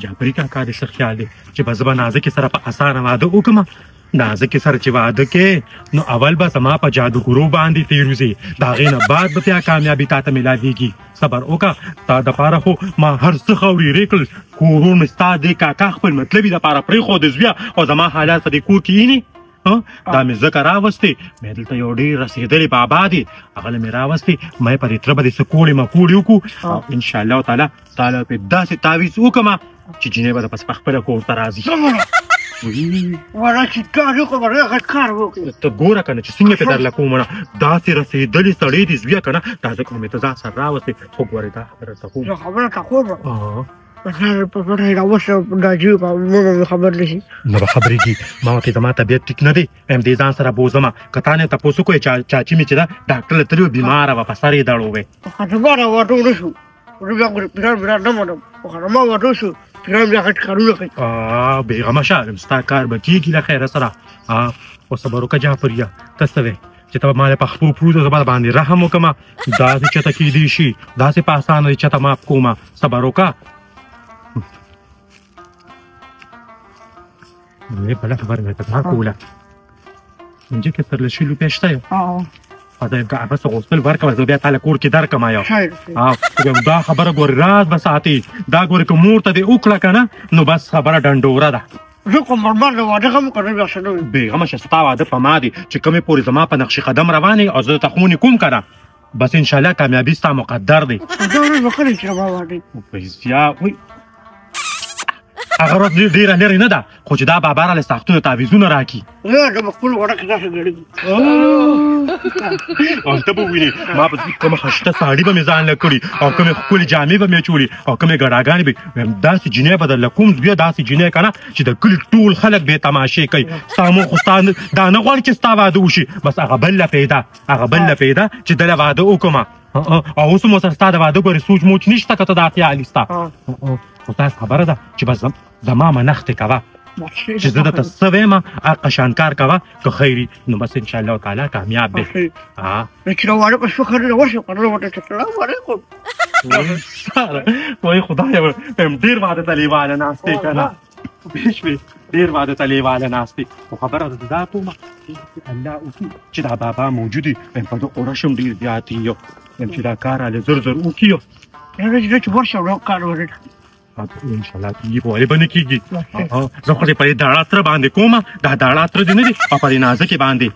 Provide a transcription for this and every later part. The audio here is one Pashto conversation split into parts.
جعفري کاکا دې څه خیال دی چې به زه به نازکې سره په اسانه واده وکړم؟ نازکې سره چې واده کې نو اول به زما په جادوګرو باندې تېر وځي، د هغې نه بعد به بیا کامیابي تا ته میلادېږي. صبر وکړه، ستا دپاره خو ما هر څه خاورېرې کړل. کورونه مې ستا دې کاکا خپل مطلبي دپاره پرېښود زویه، او زما حالات په دې کور کې یینې. دا مې ځکه راوستې، مې دلته یو ډېر رسېدلی بابا دی، هغه له مې راوستې. مې په دې تره به دې څه کوړې مکوړې وکړو، او انشاءالله تعالی تعالی پې داسې تعویض وکړم چې جینۍ به پس پخپله کور ته راځي. ته ګوره که نه چې څنګه پې درله کومه داسې رسېدلې سړی دې زویه که نه، دا ځکه مې ته ځان سره راوستې. خو ګورې دا خبره ته کوم نه به خبرېږي. ما ورته زما طبیعت ټیک نه دی، ایم دې ځان سره بوځمه. که تا نه تپوس وکړې چاچي مې چې ده ډاکټر له تللې وه، بیماره وه، په سر یې دړ وی. بېغمه شه، ستا کار به کېږي له خیره سره. خو صبر وکړه جعفریه، ته څه وې چې ته به ما له پخپو پروت زه به باندې رحم وکړم؟ داسې چېرته کېدی شي، داسې په اسانه چېرته ماف کومه. صبر وکړه. بله خبره مې ته دا کوله، نجکې سره شلو پیش شته یو خدای هغه څه غوښتل ورکړه، زه بیا تا له کور کې درکړم یو. دا خبره ګورې راز به ساتې، دا ګورې که مور ته دې وکړه که نه نو بس خبره ډنډوره ده. بېغمه شه، ستا واده په ما دی چې کومې پورې زما په نقش قدم روان یې او زه درته خونې کوم که نه، بس انشاءالله کامیابي ستا مقدر دی. هغه ورځ ډېره لرې نه ده، خو چې دا بابا راله ساختونه تعویضونه راکړي او ته به وینې ما به کومه خشته ساړي به مې ځان له کړي او کومې ښکلې جامې به مې چولي او کومې ګډاګانې به ویم. داسې جینۍ به درله کوم زویه، داسې جینۍ که نه چې د کلي ټول خلک بې تماشې کوي. ستا مور خو ستا دا نه غواړي چې ستا واده وشي، بس هغه بل له پیدا چې دله واده وکړم. او اوس هم ورسره ستا د واده ګورې سوچ موچ نشته که ته دا خیال ستا. خو تاسو خبره ده چې بس زما منښتې کوه چې زه درته څه ویم، هغه قشان کار کوه، که خیري نو بس انشاءالله تعالی کامیاب دی. وای خدایه، ډېر واده ته لیواله ناستې که نه، بشوې ډېر واده ته لیواله ناستې. خو خبره ده دا کومه الله وکړي چې دا بابا موجود وي، په ده قرش هم ډېر زیات یو، چې دا کار هله زر زر وکړي. انشاءالله کېږي، په ولې به نه کېږي. زه خو دې په دې داړه تره باندې کومه، دا داړه تره دې نه دي، او په دې نازکې باندې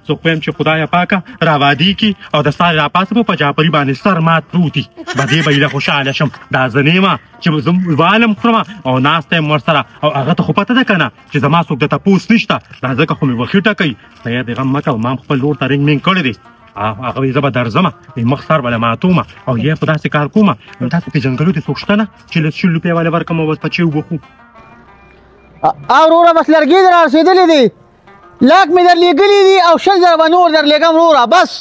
زه خو وایم چې خدایه پاکه راوادي کړي او د سارې راپاسه به په جعفري باندې سر مات پروت وي، بدې به ایله خوشحاله شم. دا زه نه یم چې زه والم خورم او ناسته یم ورسره، او هغه ته خو پته ده که نه چې زما څوک د تپوس نشته، دا ځکه خو مې وخېټه کوي. ته یې دې غم مه کوه، ما هم خپل لور ته رنګ مینګ کړی دی. هغه وایي زه به درځمه، مخ سر به له ماتومه او یا خو داسې کار کومه. تاسو پېژنګلو دې څوک شته نه چې له 100 روپۍ والا ورکړم او بس په چیو وبخو؟ وروره بس لرګي در رسېدلي دي، لاک مې در لېږلي دي او 100 زره به نور در لېږم وروره. بس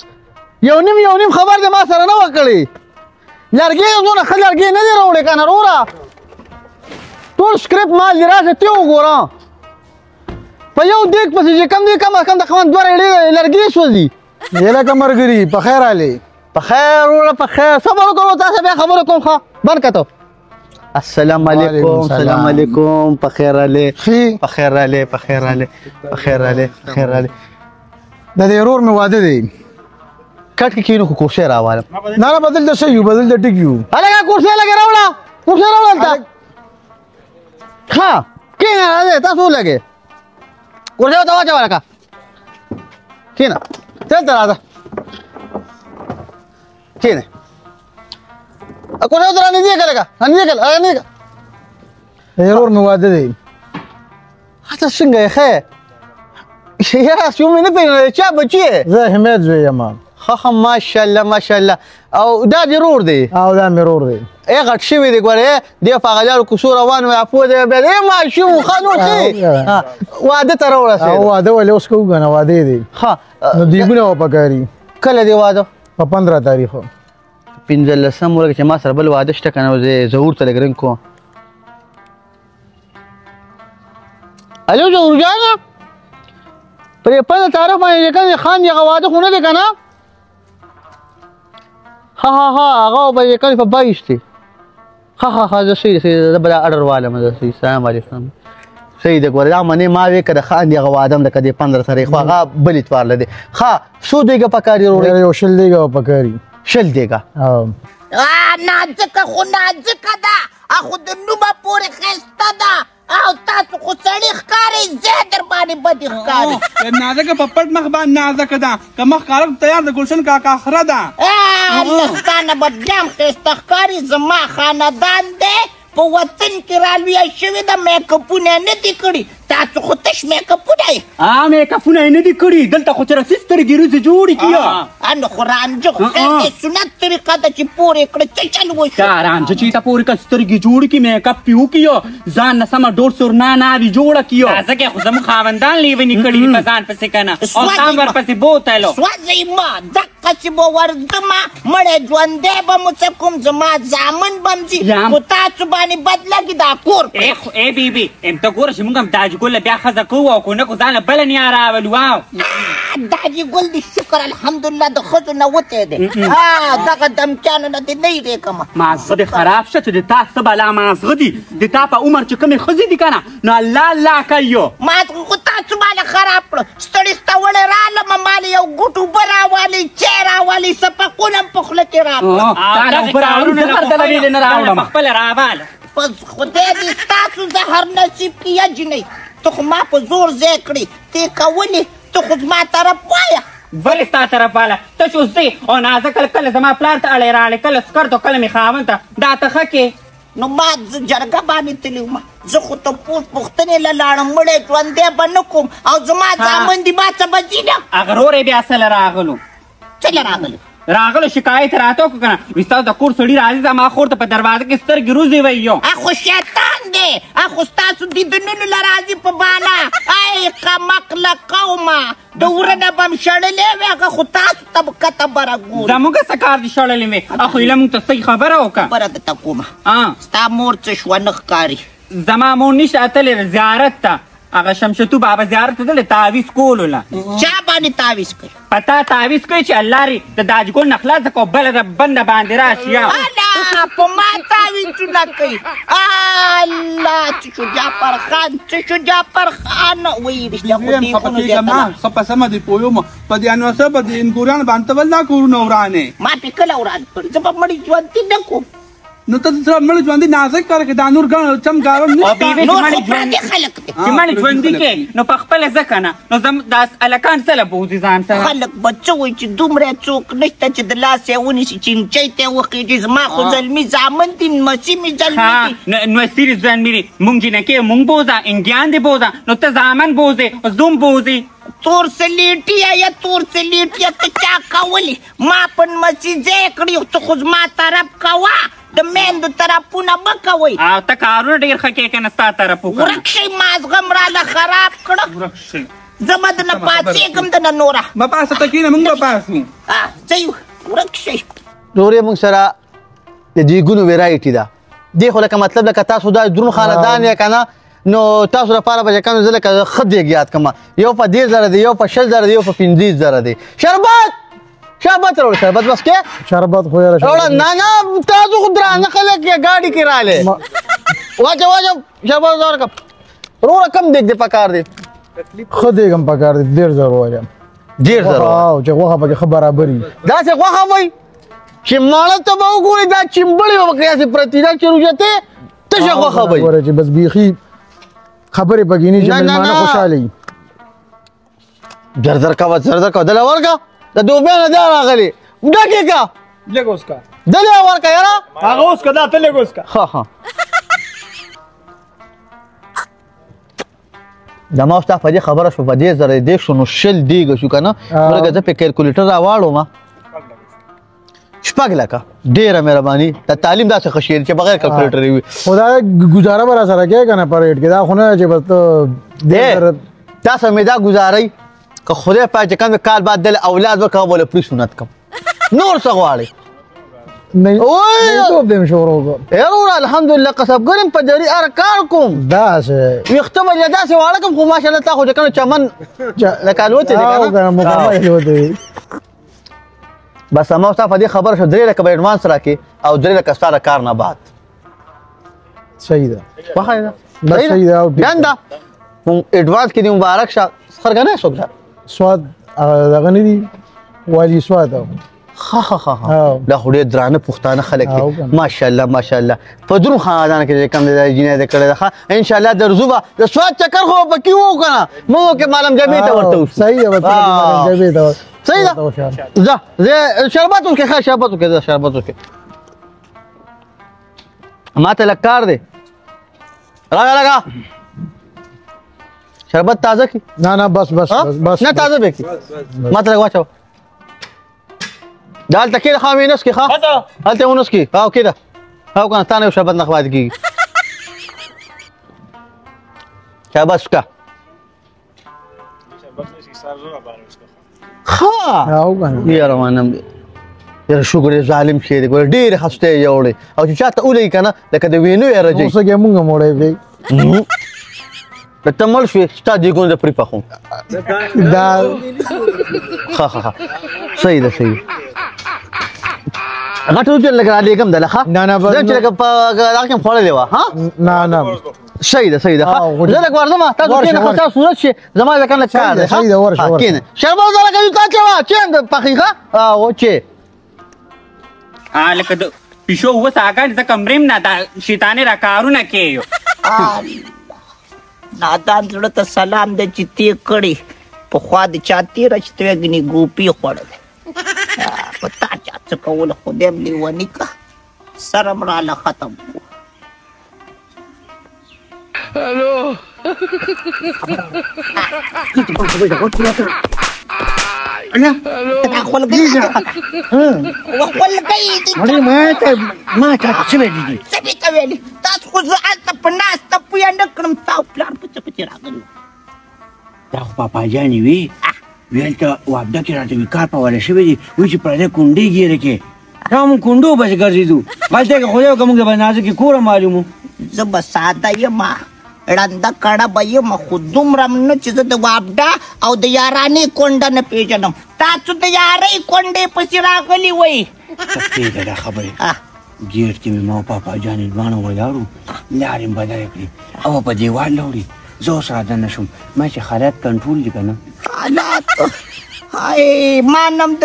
یو نیم خبر دې ما سره نه وه کړې. لرګي دونه ښه لرګي نه دي راوړې که نه وروره، ټول سکرپ مال دي. راشه ته وګوره، په یو دیګ پسې چې کم دی کم از کم تقریبا 2 ریړې لرګي سوځي. لکه مرګري په خیر علي، په خیر وروره، په خیر. صبر وکړو، تاسو بیا خبره کوم. ښه بند کړه. السلام علیکم. سلام علیکم. په خیر علي، په خیر علي، په خیر علي، په خیر علي، خیر علي. د دې ورور مې واده دی، کټ کې کینو خو کوشش راوالم. نه بدل د شي بدل د ټیک یو. هلکه کوشش لګې راوړه، کوشش راوړه تا. ها کینه راځه، تاسو لګې کوشش ته واچو لکه کینه. دلته راځه کینه، کوشش ته رانږدې کړه لکه رانږدې کړه. د ورور مې واده دی. ته څنګه یې ښه یاره؟ سیو مې نه پېژنې، چا بچی یې؟ زه حمید زوی یم. ښه ماشاءالله ماشاءالله. او دا دې ورور دی؟ او دا مې ورور دی. غټ شوی دی، ګورې دی په هغه لارو کوڅو روان وي، اپو دی بیا دی ماشوم ښه نو چې واده ته راورسېد. واده ولې اوس کوو که نه، واده دی. ښه نو دیګونه به پکاري. کله دی واده؟ په 15 تاریخ 15 ورځې چې ما سره بل واده شته که نه، زه ورته لږ رنګ کوم. الو ظهور جانه، په دې 15 تاریخ باندې چې کوم خان دی هغه واده خو نه دی که نه؟ ها هغه به چې کوم په 22 دی. ها زه صحیح زه به دا اډر والم زه صحیح سلام علیکم صحیح ده ګوره دا منې ما وې که د ښه اندې هغه واده م لکه دې 15 سره خو هغه بل اتوار له دی ښه څو دیګه پکار دي وروړی یو 10 دیګه پکاري 10 دیګه نازکه خو نازکه ده خو د نومه پورې ښایسته ده او تاسو خو سړي ښکارئ زه در باندې بدې ښکاري نازکه په پټ مخ باندې نازکه ده که مخ کارک تیار د ګلشن کاکا خره ده لښتانه به بیا هم ښایسته ښکاري زما خاندان دی په وطن کې رالویه شوې ده میکاپونه یې نه دي کړي تاسو خو تش میکاپونه یې میکاپونه یې نه دي کړي دلته خو چې رسي سترګې روزې جوړې کړي نو خو رانجه خو خیر سنت طریقه ده چې پورې کړه څه چل وشو دا رانجه چې ته پورې کړه سترګې جوړې کړي میکاپ پې وکړي ځان نه سمه ډور سورنا ناوې جوړه کړي ځکه خو زموږ خاوندان لیوني کړي دي په ځان پسې که نه او ځان ورپسې بوتلو سوځئ ما دقسې به ورځمه مړی ژوندی به مو څه کوم زما زامن به م ځي خو تاسو باندې بد لګي دا کور ای بیبي ته ګوره چې موږ هم تاج ګل بیا ښځه کوو او که نه کو ځانله بله نیا راولو واو داجي ګل دې شکر الحمدلله د ښځو نه وتی دی دغه دمکیانو نه دې نه یېرېږم مازغه دې خراب شه چې د تا څه بلا مازغه دي د تا په عمر چې کومې ښځې دي که نه نو الله الله کوي مازغه خو تاسو ماله خراب کړه ستړي ستوړی رالمه ماله یو ګوټ اوبه راوالئ چای راوالئ سپکونه هم په خوله کې راکړه خپله راواله پس خدای دې ستاسو زهر نصیب کړي یا جنۍ ته خو ما په زور ځای کړې ته کولې ته خو زما طرف وایه ولې ستا طرف واله ته چې اوس دی او نازکه کله زما پلار ته اړی راغلی کله سکرت او کله مې خاوند ته دا ته ښه کې نو ما زه جرګه باندې تللی وم زه خو تپوس پوښتنې له لاړم مړی ژوندی به نه کوم او زما زامن دي ما څه به ځي نه هغه رور یې بیا څله راغلو څله راغلو شکایت راته وکړو که نه وي ستاسو د کور سړي راځي زما خور ته په دروازه کې سترګې روزې ویو خو شیطان دی خو ستاسو دیدنونو له راځي په بانا ای قمقله قومه د وره نه به م شړلې وې هغه خو تاسو ته به کته بره ګوري زموږه څه کار دي شړلې وې خو ایله مونږ ته صحیح خبره وکړه خبره درته کومه ستا مور څه شوه نه ښکاري زما مور نشته تلې زیارت ته هغه شمشتو بابا زیارت ته تللی تعویض کولو له چا باندې تعویض کوي په تا تعویض کوي چې الله رې د داجګل نه خلاصه کړو بله بنده باندې راشي الله په ما تعویضونه کوي الله څه شو جعفر خان څه شو جعفر خان وایي رښتیا خو دیګونو زیاته ښه په سمه دې پوهېږم په دې انوسه په دې انګوریانو باندې ته ول دا کورونه ورانې ما پې کله وران کړي زه به مړي ژوندي نه کوم نو ته سره مړ ژوندي نازک کار کې دا نور ګڼ چم ګاون نور خو پردي خلک دي چې مړ ژوندي کې نو په خپله ځکه نه نو دا هلکان څه له بوځي ځان سره خلک به څه وایي چې دومره څوک نشته چې د لاس یې ونیسي چینچۍ ته یې وخېږي زما خو زلمي زامن دي نمسي مې زلمي دي نوسیرې زلمي دي مونږ جینکې مونږ بوځه انګیان دې بوځه نو ته زامن بوځې زوم بوځې تور سلیټیا یا تور سلیټیا ته چا کولې ما په نمسي ځای کړي ته خو زما طرف کوه د میندو طرفونه مه کوئ او ته کارونه ډېر ښه کې که نه ستا طرف وکړه ورک شئ مازغه م راله خراب کړه زه به دنه پاڅېږم دنه نوره به پاسه ته کښېنه موږ به پاسو ځئ ورک شئ نورې موږ سره د دیګونو ویرایټي ده دې خو لکه مطلب لکه تاسو دا دروند خاندان یې که نه نو تاسو لپاره به چې کوم زه لکه ښه دیګ یاد کړم یو په 10,000 دی یو په 60,000 دی یو په 15,000 دی شربت راوړه شربت بس کې شربت خو یې راوړه نه تاسو خو درانه خلک یې ګاډي کې راغلې واچه شربت ورکړه وروره کم دیګ دی پکار دی ښه دیګ هم پکار دی 1,000 وایم 1,000 چې غوښه پکې ښه برابر وي داسې غوښه وایي چې ماړه ته به وګورې دا چمبړې به پکې داسې پرتې دا چې روژتې تشه غوښه وایي چې بس بیخي خبرې پکې نه چې مېلمانه خوشحاله وي زر کوه دله ورکړه د دوبۍ نه دا راغلي ډکې که لږ اوس کا دلې ورکړه یاره هغه اوس که دا ته لږ اوس کا ښه زما ستا په دې خبره شو په 10,000 دیګ شو نو 10 دیګه شو که نه ورګه زه پې کیلکولیټر راواړو ما 6 لکه ډېره مهرباني د تعلیم داسې ښه شی دی چې بغیر کیلکولیټر وي خو دا ګزاره به راسره کوې که نه په ریټ کې دا خو نه چې بس ته تاسو مې دا ګزارئ که خدای پاک چې کوم کال بعد دل اولاد ورکړه بوله پرې سنت کم نور څه غواړئ توب دې مې شروع کړ وروره الحمدلله قصبګر یم په جري هر کار کوم داسې ویښته به یې داسې واړه کړم خو ماشاءالله تا خو چې کوم چمن لکه الوتې دی که نه مکمل الوتې بس هماوستا په دې خبره شو 3 لکه به اډوانس راکړي او 3 لکه ستا د کار نه بعد صحیح ده واخه ده بس صحیح ده او ګنده ایڈوانس کې دی مبارک شه خرګنه شو ده سواد دغه نه دي والی سواد ها دا خو ډېر درانه پښتانه خلک دي ماشاءالله ماشاءالله په درو خاندان کې کم دی جنې کړه ده ان شاء الله درزوبه د سواد چکر خو پکې وو کنه مو کې معلم جبې ته ورته صحیح ده معلم جبې ته صحیح ده زه شربت وکړه ښه شربت وکړه شربت وکړه ماته لکار دی لگا شربت تازه کی نه بس نه تازه به کی ماته لگا واچو دال تکي خامینس کی ها هلته ونس کی او کده او کنه تانه شربت نه خواد کی شربت کا ها او کنه یا روانم یاره شکر ظالم شه دی ګور ډیر خسته جوړي او چې چاته ولې کنه لکه د وینو یې راځي اوسه کې مونږ موړې وي د تمل شو ستا دی ګوند پرې پخو دا ها صحیح ده صحیح غټو چې لګا دې کوم دلخه نه زه چې لګا په راکم خورلې وا ها نه صحیح ده زه لګ ورځم تاسو کې نه تاسو صورت شي زما ځکه نه کار ده صحیح ده ورشه کینه شربو زړه کوي تاسو وا چې پخېخه او چې لکه د پیشو اوس هغه ځکه مریم نه دا شیطانې را کارونه کوي نادان زړه ته سلام دی چې تې کړې پخوا د چا تېره چې ته ګنې ګوپي خوړلی په تا چا څه کول خدای م لیوني که سره م راله ختم ما چاته څه ویلي دي څه مې ته ویلي تاسو خو زه هلته په ناسته پویه نه کړم ستا او پلار په څه پسې راغلي دا خو پاپاجانې وي هلته واپده کې راته وي کار په واله شوی دي وایي چې پردی کونډې ګیره کې دا موږ کونډو پسې ګرځېدو هلته که خدای وکړه موږ د بنازه کې کوره معلوم وو زه به ساده یم ړنده کړه به یم خو دومره نه چې زه د واپډا او د یارانې کونډه نه پېژنم تاسو د یارۍ کونډې پسې راغلي وئ پرېږده دا خبرې ګیټ کې مې ما او پاپاجانې دواړه ولاړو لارې م بدله کړې او په دیوال لوړې زه اوس راځه نه شم ما چې حالات کنټرول دي که نه حالات هاي ما نم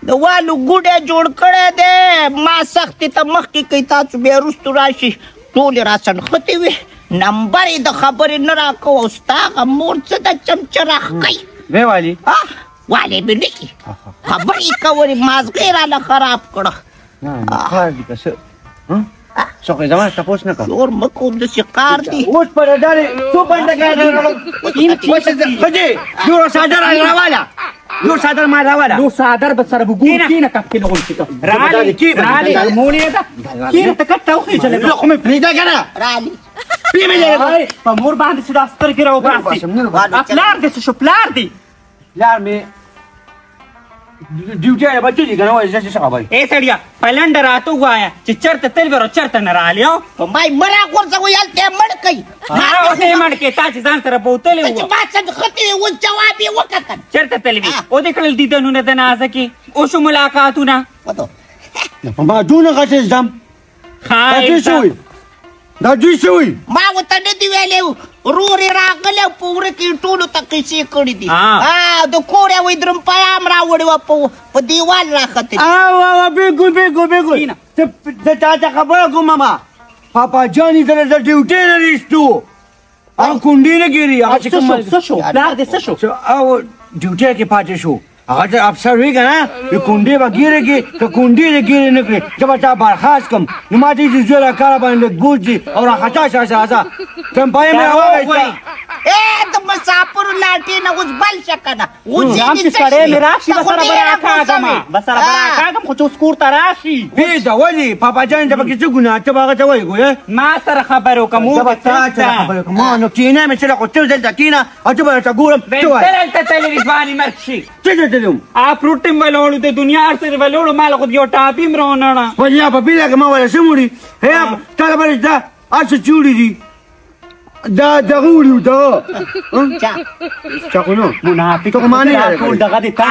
د والو ګوډی جوړ کړی دی ما سختې ته مخکې کوي تاسو بیا وروستو راشي ټولې را څنډختې وي نمبر یې د خبرې نه راکوو او ستا هغه مور څه د چمچه راښکئ وی والي والې مې نه کي خبرې کولې مازغې راله خراب کړه کار دي که څه څوک یې زما تپوس نه کوه زور مه کوم داسې کار دي اوس په ډالې څو بنده ښځې نور څادر راواله نور څادر ما راواله نور څادر به سره به ګور کېنه کفکې نه غونډې رالې مونې ده کېنه ته کټ راوخېجلې خو مې پرېږده که نه رالي په مور باندې چې دا سترګې راوباسي پلار دې څه شو پلار دې پلار مې ډیوټي یې بچو دي که نه وایي زه څه خبرې ای سړیه په لنډه راته ووایه چې چېرته تللی وې او چېرته نه رالې او په ما یې مه راغورځوئ هلته یې مړ کوئ هغه یې مړ کړې تا چې ځان سره بوتلی چې وه ما څنګه وي اوس جواب یې وکتل چېرته تللی وې ودې کړل دیدنونه د نازه کې اوسو ملاقاتونه په ما دونه غټې زدم دا دوی شوي دا دوی شوي ما ورته نه دي ویلې ورور یې راغلی او په وره کې ټولو ته قیسې کړي دي د کور یې وایي درمپیام راوړې وه په دیوال راختلي بالکل زه تا ته خبره کوم ماما پاپاجانې سره د ډیوټۍ نه رښتو هغه کونډې نه ګیري هغه چې څه شو پلار دې څه شو او ډیوټۍ کې پاتې شو هغه ته افسر وی که نه د کونډې به ګیره کې که کونډې دې ګیرې نه کړې زه به تا برخاست کړم نو ما ته یې چې زوی له کاره باندې ګوځي او راخطا شه راځه کمپاین مې راواخیسته د مسافرو لاټې نه اوس بل شه که نه رام چې سړی مې راشي به سره به راکاږم به سره به راکاږم خو چې اوس کور ته راشي پرېږده ولې پاپاجانې ته پکې څه ګناه ته به هغه ته وایي ګویه ما سره خبرې وکړه مور زه به تا سره خبرې وکړم ما نو کښېنه مې چې خو ته دلته کښېنه او ته به درته ګورم څه وایې دلته تللی ځواني مرګ شي څه درته دیم آپ روټیم ولوړو د دنیا هر څه ولوړو مال خو یو ټاپي م رونړه په یا په پیله کې ما ولا سموري هي تا خبره دا اڅ چوړي دي دا دغه وړو دا چا کو نو منافق ته معنی ټول دغه دي تا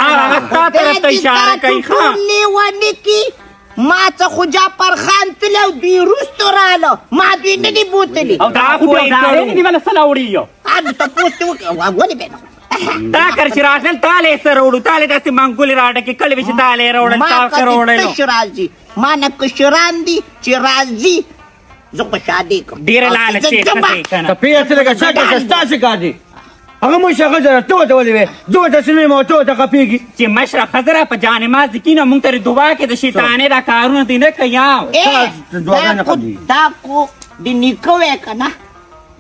تا طرف ته اشاره کوي ښه لیونی کی ما څه خو جعفر خان تللی او دوی وروستو راله ما دوی نه دي بوتلي او دا خو دا نیمه سره وړي یو تپوس دې وکړه ولې به نه دا کر چې راشل تاله سره وړو تاله داسې منګولې راډکې کله به چې تاله یې راوړل تا سره ما وړلو کتش راځي ما نه کشران دي چې راځي زه په شادي کوم ډېره لالچ یې ښځې که نه ته پیسې لکه څه ستاسې کار دی هغه موږ ښه ښځه ته ورته ولې وې زه ورته سنویم او ته ورته خفېږي چې مشره ښځه را په جانماز کي نه مونږ ته دعا کې د شیطانې دا کارونه دې نه کوي دا کو د نیکه وې که نه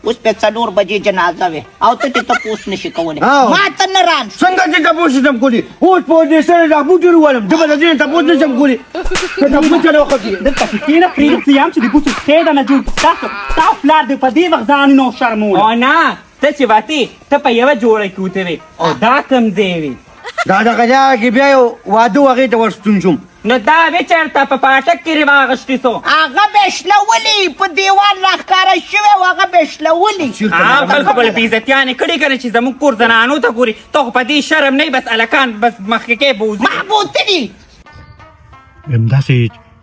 اوس په 4 بجې جنازه وې او ته دې تپوس نشي کولی ما ته نه ران څنګه چې تپوس نشم کولی اوس په دې سره دا بوټي وولم زه به د دې تپوس نشم کولی که تپوس چلې وختي دلته کښېنه پرېږدي یم چې د بوسو پښې ده نه جوړ ستاسو ستا پلار دې په دې وخت ځانونه وشرموله او نه ته چې وتې ته په یوه جوړه کې وتې وې او دا کوم ځای وې دا دغه ځای کې بیا یو واده و هغې ته ورستون شوم نو دا به چېرته په پاټک کې راواغشتې سو هغه به شلولي په دیوال راښکاره شوی و هغه به شلولي خلکو بله بېعزتیانې کړي که نه چې زموږ کور زنانو ته ګوري ته خو په دې شرم نه بس هلکان بس مخکې کې به وځي ما بوتلي همداسې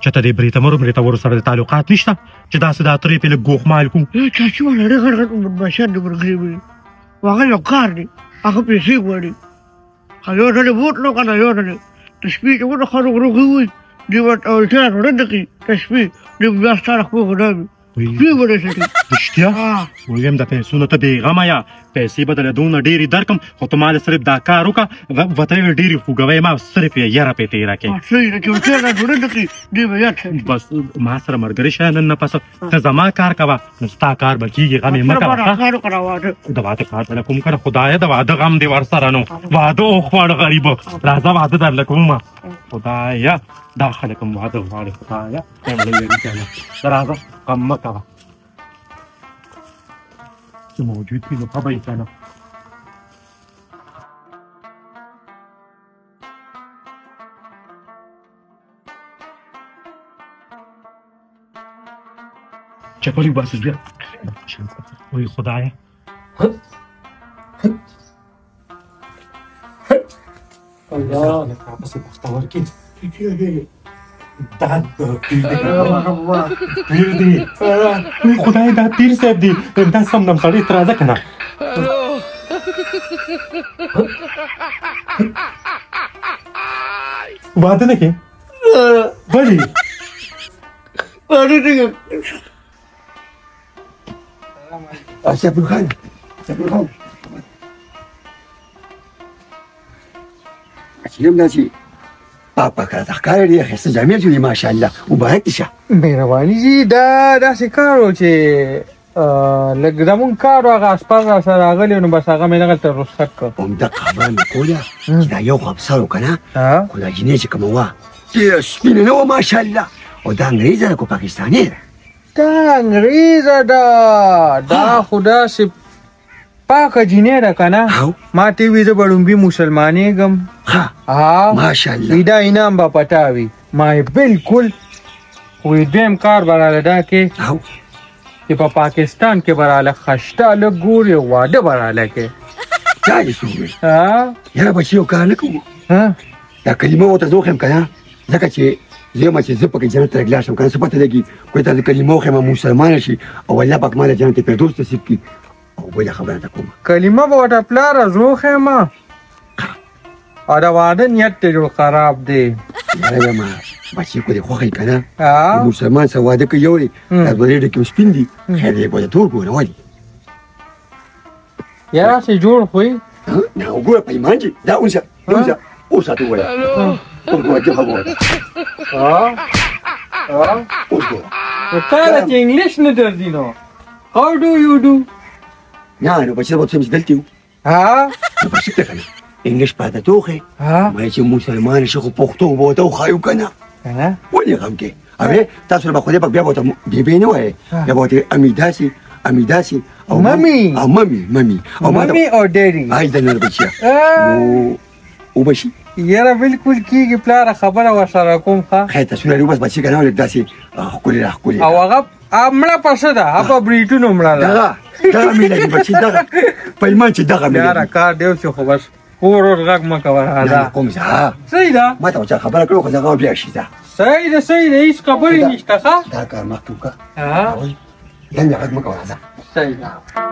چېرته د بریتمرو سره د تعلقات نشته چې داسې دا ترې پې لږ ګوښمال کړو چاچي والا ډېر غټ غټ بدماشان دي ملګري وي هغه یو کار دی هغه پیسې غواړي یو ډلې بوټ نو که نه یو ډلې د شپې چې ونه خلک روغې وي دوی به اولتیا ډوډۍ نه کوي د شپې دوی بیا ستا نه خپل غنا وي دوی به رسېږي رښتیا ویم د پیسو نه ته بېغمه یا پیسې به درله دونه ډېرې درکړم خو ته ما صرف دا کار وکړه وته یې ډېرې خوږوی ما صرف یې یره پې تېره کړې صحیح ده چې اولتیا نه ډوډۍ نه کوي دوی به یاد شي بس ما سره ملګري شه نن نه پسه ته زما کار کوه نو ستا کار به کېږي غم یې مه کوه کار وکړه واده د واده کار به نه کوم که نه خدایه د واده غم دې ورسره نو واده وخواړه غریبه راځه واده درله کومه خدایه دا خلک هم واده غواړي خدایه ته راځه غم مه کوه چې موجود وي نو ښه به یې که نه چپلی وباسه بیا وای خدایه الله پسې پختور کې دا پیر دی وای خدای دا پیر صاحب دی دا سم نم سړی ته راځه که نه واده نه کې ولې سیف خان اچینم دا چې پاپا کړه د ښکاره ډېر ښایسته جامې جوړې ماشاءالله مبارک دي شه مهرباني جي دا داسې کار و چې لږ زمونږ کار و هغه اسپاز راسره راغلی نو بس هغه مې دغلته رخصت کړ همدغه خبره مې کوله چې دا یو خو افسر و که نه خو دا جینۍ چې کومه وه ډېره سپینه نه وه ماشاءالله او دا انګریزه ده که پاکستاني ده دا انګریزه ده دا خو داسې پاکه جینۍ ده که نه ما ته وي زه به ړومبي مسلمانېږم ماشاءالله وي دا انعام به پتا وي ما یې بلکل وی دویم کار به راله دا کې چې په پاکستان کې به راله خشته لږ ګورې واده به راله کې دا دې څوک وي یاره بچي یو کار نه کوو دا کلمه ورته زه وښیم که نه ځکه چې زه یم چې زه پکې جنت ته لاړ شم که نه څه پته لګي کوی ته زه کلمه وښیم مسلمانه شي او الله پاک ما له جنت فردوس نصیب کړي او بله خبره ته کومه کلمه به ورته پلاره زه وښیم او د واده نیت دې جوړ خراب دی یاره یم بچي کو دې خوښوي که نه مسلمان سره واده کوي یو دی دا دوه ډېر کې سپین دي خیر دی به د تور ګوره ولې یاره چې جوړ خو یې نه وګوره په ایمان چې دا اوسه اوس راته ووایه اوس ګوره چې خبره اوس ګوره تا ته چې انګلیش نه درځي نو how do you do نه نو بچي به ورته وایم چې دلته یو نو بچي ته که نه انګلیش پاته ته وښیې ما چې مسلمان شي خو پښتو به ورته وښایو که نه ولې غم کې هغې تاسو به خدای پاک بیا به ورته بیبی نه وایې بیا به ورته امیداسې او ممي او ډیډي هاي د نر بچیا نو وبه شي یاره بلکل کېږي پلاره خبره ورسره کوم ښه خیر تصویر لري بس بچي که نه ولې داسې ښکلې راښکلې او هغه مړه پسه ده هغه بریټونو مړه ده دغه مې لګي بچي دغه په ایمان چې دغه مې یاره کار دی اوس خو بس کور ور غږ مه کوه راځه کوم ځه صحیح ده ما ته چا خبره کړو خو زه بیا شي ځه صحیح ده هیڅ خبرې نشته ښه دا کار مخکې وکړه ها یا مې غږ مه کوه راځه صحیح ده